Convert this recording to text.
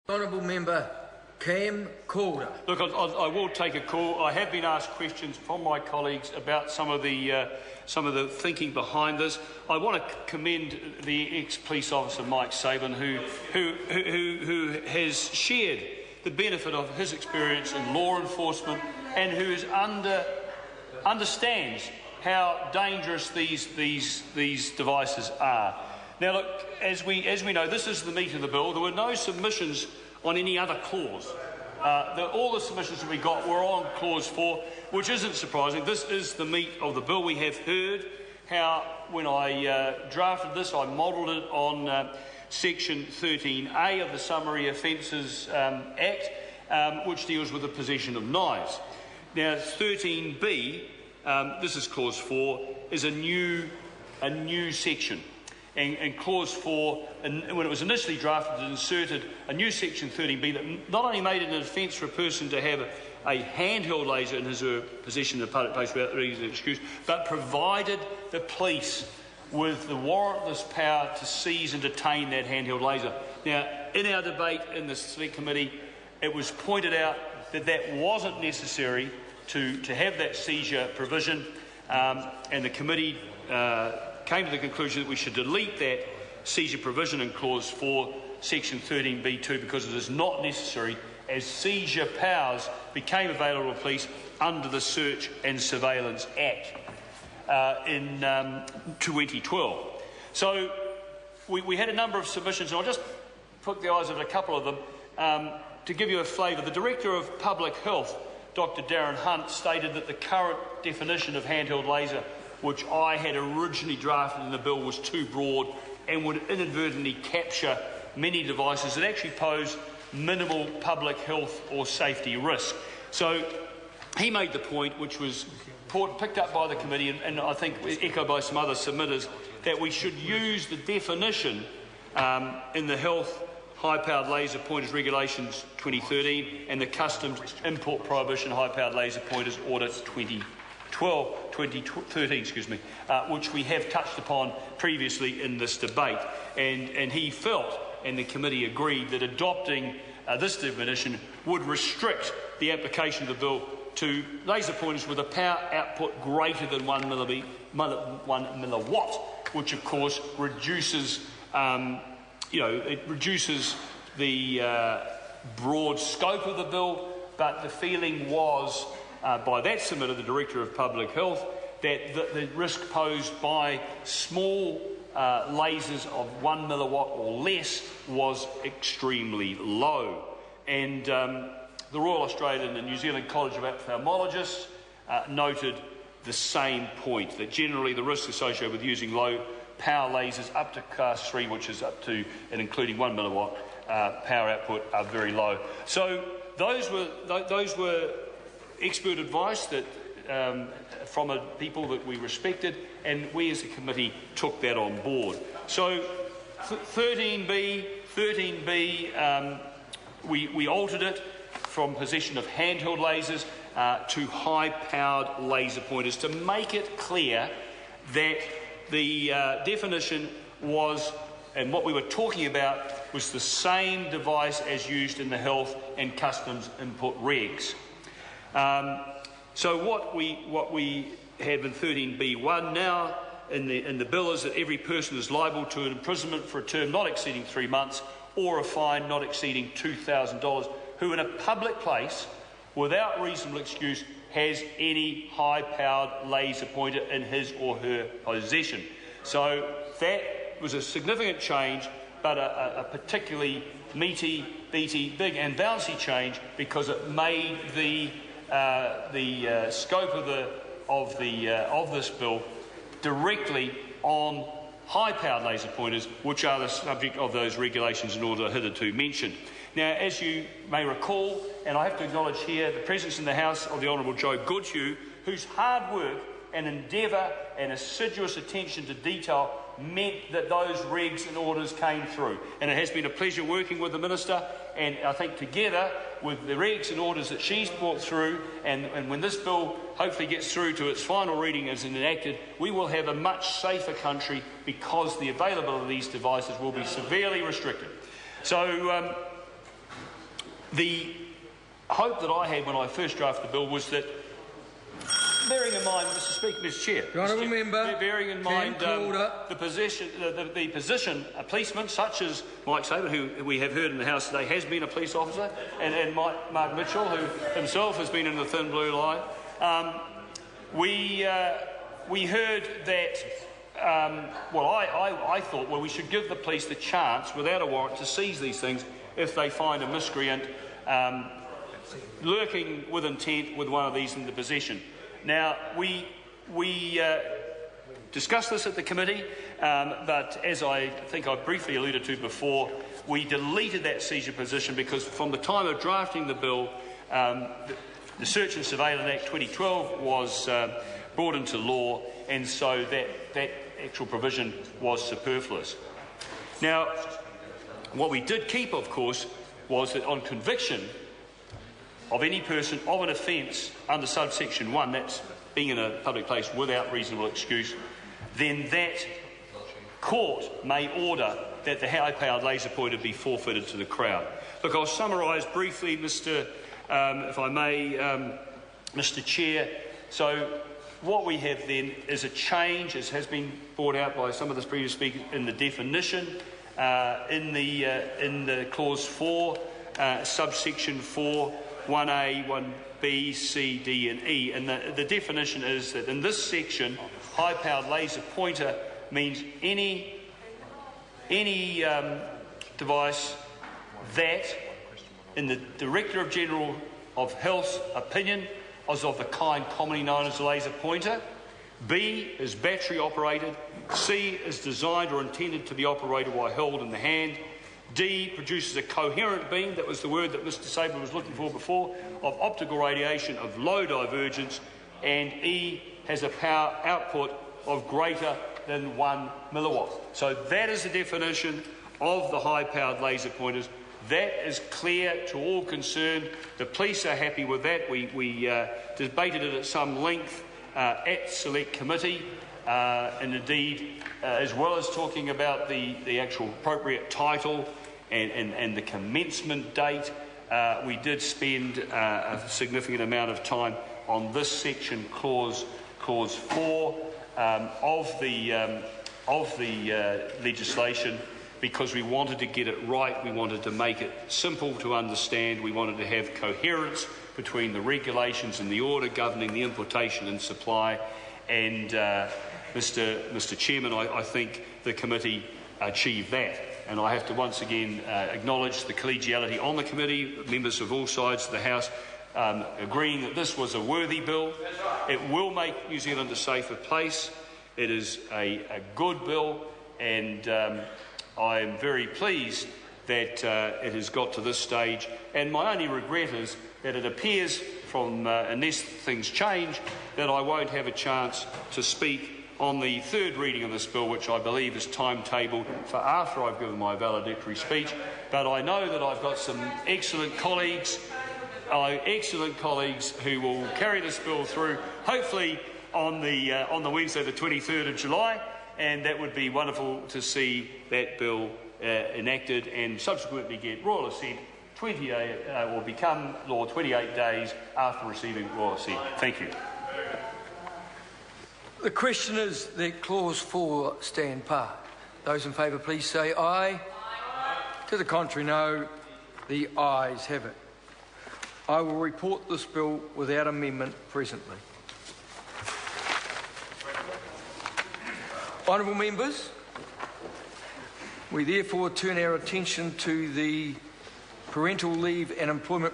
Honourable Member Cam Calder. Look, I will take a call. I have been asked questions from my colleagues about some of the thinking behind this. I want to commend the ex-police officer Mike Sabin, who has shared the benefit of his experience in law enforcement and who understands how dangerous these devices are. Now, look, as we know, this is the meat of the bill. There were no submissions on any other clause. All the submissions that we got were on Clause 4, which isn't surprising. This is the meat of the bill. We have heard how, when I drafted this, I modelled it on Section 13A of the Summary Offences Act, which deals with the possession of knives. Now, 13B, this is Clause 4, is a new section. And Clause 4, when it was initially drafted, it inserted a new Section 13B that not only made it an offence for a person to have a handheld laser in his or her possession in a public place without reason or excuse, but provided the police with the warrantless power to seize and detain that handheld laser. Now, in our debate in the Select Committee, it was pointed out that that wasn't necessary to have that seizure provision, and the committee came to the conclusion that we should delete that seizure provision in Clause 4, Section 13B2, because it is not necessary, as seizure powers became available to police under the Search and Surveillance Act in 2012. So we had a number of submissions, and I'll just put the eyes of a couple of them to give you a flavour. The Director of Public Health, Dr Darren Hunt, stated that the current definition of handheld laser, which I had originally drafted in the bill, was too broad and would inadvertently capture many devices that actually pose minimal public health or safety risk. So he made the point, which was picked up by the committee and I think echoed by some other submitters, that we should use the definition in the Health High-Powered Laser Pointers Regulations 2013 and the Customs Import Prohibition High-Powered Laser Pointers Order 2013, which we have touched upon previously in this debate. And he felt, and the committee agreed, that adopting this definition would restrict the application of the bill to laser pointers with a power output greater than 1 milliwatt, which of course reduces, the broad scope of the bill. But the feeling was, by that submitter, the Director of Public Health, that the risk posed by small lasers of 1 milliwatt or less was extremely low. And the Royal Australian and New Zealand College of Ophthalmologists noted the same point, that generally the risks associated with using low power lasers up to Class 3, which is up to and including 1 milliwatt power output, are very low. So those were expert advice that from people that we respected, and we as a committee took that on board. So 13B, we altered it from possession of handheld lasers to high-powered laser pointers to make it clear that the definition was, and what we were talking about, was the same device as used in the health and customs input regs. So what we have in 13B1 now in the bill is that every person is liable to an imprisonment for a term not exceeding 3 months or a fine not exceeding $2,000 who in a public place without reasonable excuse has any high-powered laser pointer in his or her possession. So that was a significant change, but a particularly meaty, beaty, big and bouncy change, because it made the scope of this bill directly on high-powered laser pointers, which are the subject of those regulations and orders hitherto mentioned. Now, as you may recall, and I have to acknowledge here the presence in the House of the Honourable Joe Goodhue, whose hard work and endeavour and assiduous attention to detail meant that those regs and orders came through. And it has been a pleasure working with the Minister, and I think together with the regs and orders that she's brought through, and when this bill hopefully gets through to its final reading as enacted, we will have a much safer country because the availability of these devices will be severely restricted. So The hope that I had when I first drafted the bill was that, bearing in mind, Mr. Speaker, Mr. Chair, bearing in mind the position a policeman such as Mike Saber, who we have heard in the House today has been a police officer, and Mark Mitchell, who himself has been in the thin blue line, we heard that. I thought, well, we should give the police the chance, without a warrant, to seize these things if they find a miscreant lurking with intent with one of these in the possession. Now, we discussed this at the committee, but as I think I briefly alluded to before, we deleted that seizure position because from the time of drafting the bill, the Search and Surveillance Act 2012 was brought into law, and so that actual provision was superfluous. Now, what we did keep, of course, was that on conviction of any person of an offence under subsection 1, that's being in a public place without reasonable excuse, then that court may order that the high-powered laser pointer be forfeited to the Crown. Look, I'll summarise briefly, if I may, Mr. Chair. So what we have then is a change, as has been brought out by some of the previous speakers, in the definition, in the clause 4, subsection 4, 1A, 1B, C, D and E. And the definition is that in this section, high-powered laser pointer means any device that, in the Director General of Health's opinion, is of the kind commonly known as a laser pointer. B is battery operated. C is designed or intended to be operated while held in the hand. D produces a coherent beam, that was the word that Mr. Saber was looking for before, of optical radiation of low divergence. And E has a power output of greater than 1 milliwatt. So that is the definition of the high-powered laser pointers. That is clear to all concerned. The police are happy with that. We debated it at some length at Select Committee, and indeed, as well as talking about the actual appropriate title and the commencement date, we did spend a significant amount of time on this section, clause 4 of the legislation, because we wanted to get it right. We wanted to make it simple to understand. We wanted to have coherence between the regulations and the order governing the importation and supply. And Mr. Chairman, I think the committee achieved that. And I have to once again acknowledge the collegiality on the committee, members of all sides of the House agreeing that this was a worthy bill. It will make New Zealand a safer place. It is a good bill, and I am very pleased that it has got to this stage. And my only regret is that it appears from, unless things change, that I won't have a chance to speak on the third reading of this bill, which I believe is timetabled for after I've given my valedictory speech. But I know that I've got some excellent colleagues who will carry this bill through, hopefully on the Wednesday, the 23rd of July, and that would be wonderful to see that bill enacted and subsequently get royal assent or become law 28 days after receiving royal assent. Thank you. The question is that clause 4 stand par. Those in favour, please say aye. Aye. To the contrary, no. The ayes have it. I will report this bill without amendment presently. Honourable members, we therefore turn our attention to the Parental Leave and Employment